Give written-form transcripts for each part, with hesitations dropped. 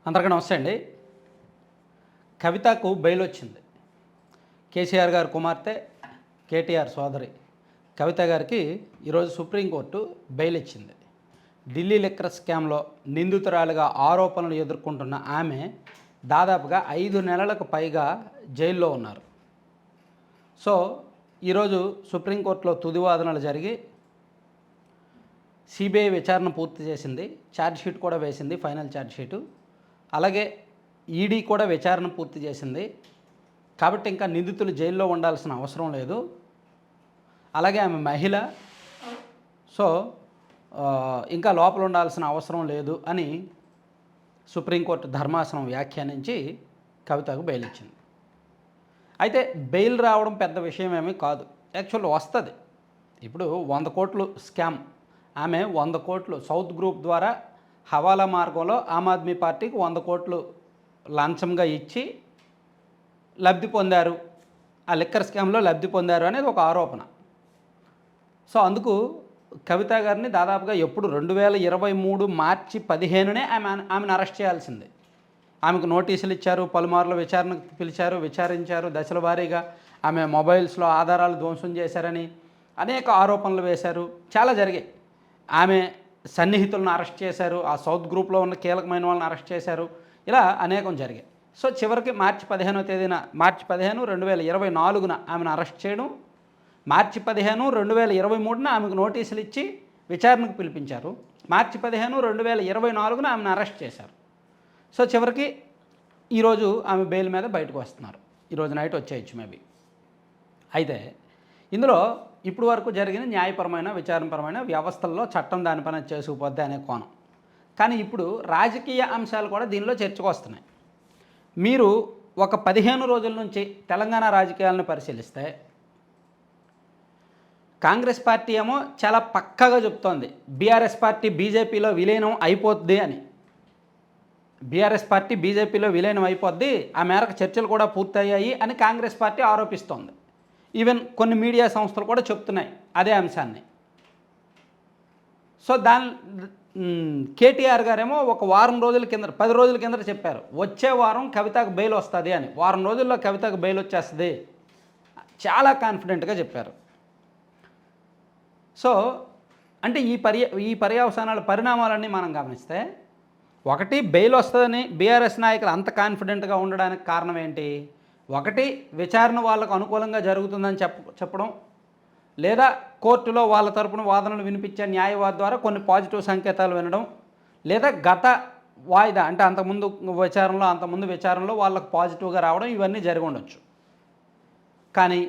అందరికీ నమస్తే అండి. కవితకు బెయిల్ వచ్చింది. కేసీఆర్ గారి కుమార్తె, కేటీఆర్ సోదరి కవిత గారికి ఈరోజు సుప్రీంకోర్టు బెయిల్ ఇచ్చింది. ఢిల్లీ లిక్కర్ స్కామ్లో నిందితురాలుగా ఆరోపణలు ఎదుర్కొంటున్న ఆమె దాదాపుగా 5 నెలలకు పైగా జైల్లో ఉన్నారు. సో ఈరోజు సుప్రీంకోర్టులో తుది వాదనలు జరిగి సిబిఐ విచారణ పూర్తి చేసింది. ఛార్జ్షీట్ కూడా వేసింది, ఫైనల్ ఛార్జ్షీటు. అలాగే ఈడీ కూడా విచారణ పూర్తి చేసింది. కాబట్టి ఇంకా నిందితులు జైల్లో ఉండాల్సిన అవసరం లేదు. అలాగే ఆమె మహిళ, సో ఇంకా లోపల ఉండాల్సిన అవసరం లేదు అని సుప్రీంకోర్టు ధర్మాసనం వ్యాఖ్యానించి కవితకు బెయిల్ ఇచ్చింది. అయితే బెయిల్ రావడం పెద్ద విషయం ఏమీ కాదు. యాక్చువల్ వస్తుంది. ఇప్పుడు 100 కోట్లు స్కామ్, ఆమె 100 కోట్లు సౌత్ గ్రూప్ ద్వారా హవాలా మార్గంలో ఆమ్ ఆద్మీ పార్టీకి 100 కోట్లు లంచంగా ఇచ్చి లబ్ధి పొందారు, ఆ లిక్కర్ స్కామ్లో లబ్ధి పొందారు అనేది ఒక ఆరోపణ. సో అందుకు కవిత గారిని దాదాపుగా ఎప్పుడు 2023 మార్చి 15నే ఆమెను అరెస్ట్ చేయాల్సిందే. ఆమెకు నోటీసులు ఇచ్చారు, పలుమార్లు విచారణకు పిలిచారు, విచారించారు. దశల వారీగా ఆమె మొబైల్స్లో ఆధారాలు ధ్వంసం చేశారని అనేక ఆరోపణలు వేశారు. చాలా జరిగాయి. ఆమె సన్నిహితులను అరెస్ట్ చేశారు, ఆ సౌత్ గ్రూప్లో ఉన్న కీలకమైన వాళ్ళని అరెస్ట్ చేశారు. ఇలా అనేకం జరిగాయి. సో చివరికి మార్చి 15వ తేదీన, మార్చి 15, 2024న ఆమెను అరెస్ట్ చేయడం, మార్చి 15, 2023న ఆమెకు నోటీసులు ఇచ్చి విచారణకు పిలిపించారు. మార్చి 15, 2024న ఆమెను అరెస్ట్ చేశారు. సో చివరికి ఈరోజు ఆమె బెయిల్ మీద బయటకు వస్తున్నారు. ఈరోజు నైట్ వచ్చేయచ్చు మేబీ. అయితే ఇందులో ఇప్పుడు వరకు జరిగిన న్యాయపరమైన, విచారణపరమైన వ్యవస్థల్లో చట్టం దాని పని చేసుకుపోద్ది అనే కోణం. కానీ ఇప్పుడు రాజకీయ అంశాలు కూడా దీనిలో చర్చకు వస్తున్నాయి. మీరు ఒక 15 రోజుల నుంచి తెలంగాణ రాజకీయాలను పరిశీలిస్తే కాంగ్రెస్ పార్టీ ఏమో చాలా పక్కాగా చెప్తోంది బీఆర్ఎస్ పార్టీ బీజేపీలో విలీనం అయిపోద్ది అని. బీఆర్ఎస్ పార్టీ బీజేపీలో విలీనం అయిపోద్ది, ఆ మేరకు చర్చలు కూడా పూర్తయ్యాయి అని కాంగ్రెస్ పార్టీ ఆరోపిస్తోంది. ఈవెన్ కొన్ని మీడియా సంస్థలు కూడా చెప్తున్నాయి అదే అంశాన్ని. సో కేటీఆర్ గారేమో ఒక వారం రోజుల కింద, 10 రోజుల కింద చెప్పారు వచ్చే వారం కవితకు బెయిల్ వస్తుంది అని. వారం రోజుల్లో కవితకు బెయిల్ వచ్చేస్తుంది, చాలా కాన్ఫిడెంట్గా చెప్పారు. సో అంటే ఈ పరిణామాలన్నీ మనం గమనిస్తే, ఒకటి బెయిల్ వస్తుందని బీఆర్ఎస్ నాయకులు అంత కాన్ఫిడెంట్గా ఉండడానికి కారణం ఏంటి? ఒకటి విచారణ వాళ్ళకు అనుకూలంగా జరుగుతుందని చెప్పడం, లేదా కోర్టులో వాళ్ళ తరపున వాదనలు వినిపించే న్యాయవాది ద్వారా కొన్ని పాజిటివ్ సంకేతాలు వినడం, లేదా గత వాయిదా అంటే అంతకుముందు విచారణలో వాళ్ళకు పాజిటివ్గా రావడం, ఇవన్నీ జరిగి ఉండొచ్చు. కానీ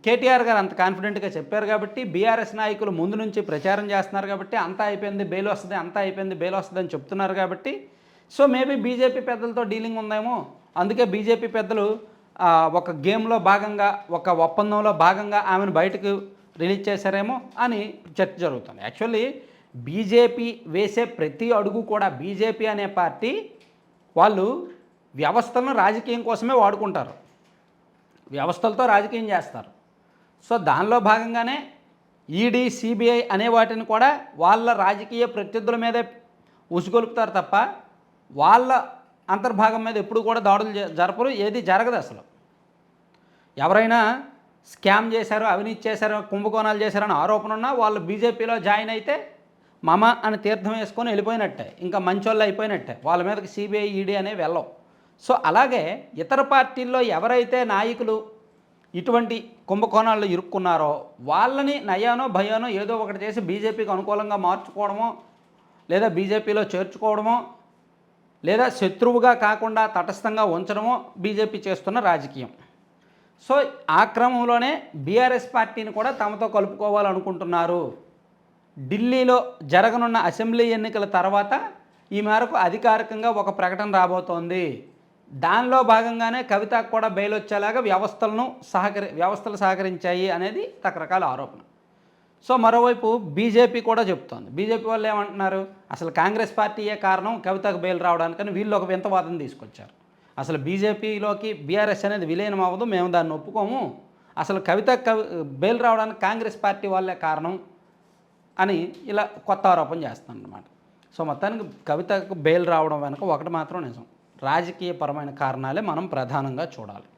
కేటీఆర్ గారు అంత కాన్ఫిడెంట్గా చెప్పారు కాబట్టి, బీఆర్ఎస్ నాయకులు ముందు నుంచి ప్రచారం చేస్తున్నారు కాబట్టి, అంతా అయిపోయింది బెయిల్ వస్తుంది అని చెప్తున్నారు కాబట్టి, సో మేబీ బీజేపీ పెద్దలతో డీలింగ్ ఉందేమో, అందుకే బీజేపీ పెద్దలు ఒక గేమ్లో భాగంగా, ఒక ఒప్పందంలో భాగంగా ఆమెను బయటకు రిలీజ్ చేశారేమో అని చర్చ జరుగుతుంది. యాక్చువల్లీ బీజేపీ వేసే ప్రతి అడుగు కూడా, బీజేపీ అనే పార్టీ వాళ్ళు వ్యవస్థలను రాజకీయం కోసమే వాడుకుంటారు, వ్యవస్థలతో రాజకీయం చేస్తారు. సో దానిలో భాగంగానే ఈడీ, సిబిఐ అనే వాటిని కూడా వాళ్ళ రాజకీయ ప్రత్యర్థుల మీదే ఉసుగొలుపుతారు తప్ప వాళ్ళ అంతర్భాగం మీద ఎప్పుడు కూడా దాడులు జరపరు, ఏది జరగదు. అసలు ఎవరైనా స్కామ్ చేశారు, అవినీతి చేశారు, కుంభకోణాలు చేశారని ఆరోపణ ఉన్నా వాళ్ళు బీజేపీలో జాయిన్ అయితే మమ అని తీర్థం వేసుకొని వెళ్ళిపోయినట్టే, ఇంకా మంచోళ్ళు అయిపోయినట్టే, వాళ్ళ మీదకి సిబిఐ, ఈడీ అనేవి వెళ్ళవు. సో అలాగే ఇతర పార్టీల్లో ఎవరైతే నాయకులు ఇటువంటి కుంభకోణాల్లో ఇరుక్కున్నారో వాళ్ళని నయానో భయానో ఏదో ఒకటి చేసి బీజేపీకి అనుకూలంగా మార్చుకోవడమో, లేదా బీజేపీలో చేర్చుకోవడమో, లేదా శత్రువుగా కాకుండా తటస్థంగా ఉంచడమో బీజేపీ చేస్తున్న రాజకీయం. సో ఆ క్రమంలోనే బీఆర్ఎస్ పార్టీని కూడా తమతో కలుపుకోవాలనుకుంటున్నారు. ఢిల్లీలో జరగనున్న అసెంబ్లీ ఎన్నికల తర్వాత ఈ మేరకు అధికారికంగా ఒక ప్రకటన రాబోతోంది. దానిలో భాగంగానే కవితకు కూడా బెయిల్ వచ్చేలాగా వ్యవస్థలు సహకరించాయి అనేది రకరకాల ఆరోపణ. సో మరోవైపు బీజేపీ కూడా చెప్తోంది. బీజేపీ వాళ్ళు ఏమంటున్నారు, అసలు కాంగ్రెస్ పార్టీయే కారణం కవితకు బెయిల్ రావడానికని వీళ్ళు ఒక వింత వాదన తీసుకొచ్చారు. అసలు బీజేపీలోకి బీఆర్ఎస్ అనేది విలీనం అవ్వదు, మేము దాన్ని ఒప్పుకోము, అసలు కవితకు బెయిల్ రావడానికి కాంగ్రెస్ పార్టీ వాళ్ళే కారణం అని ఇలా కొత్త ఆరోపణ చేస్తాను అన్నమాట. సో మొత్తానికి కవితకు బెయిల్ రావడం వెనక ఒకటి మాత్రం నిజం, రాజకీయపరమైన కారణాలే మనం ప్రధానంగా చూడాలి.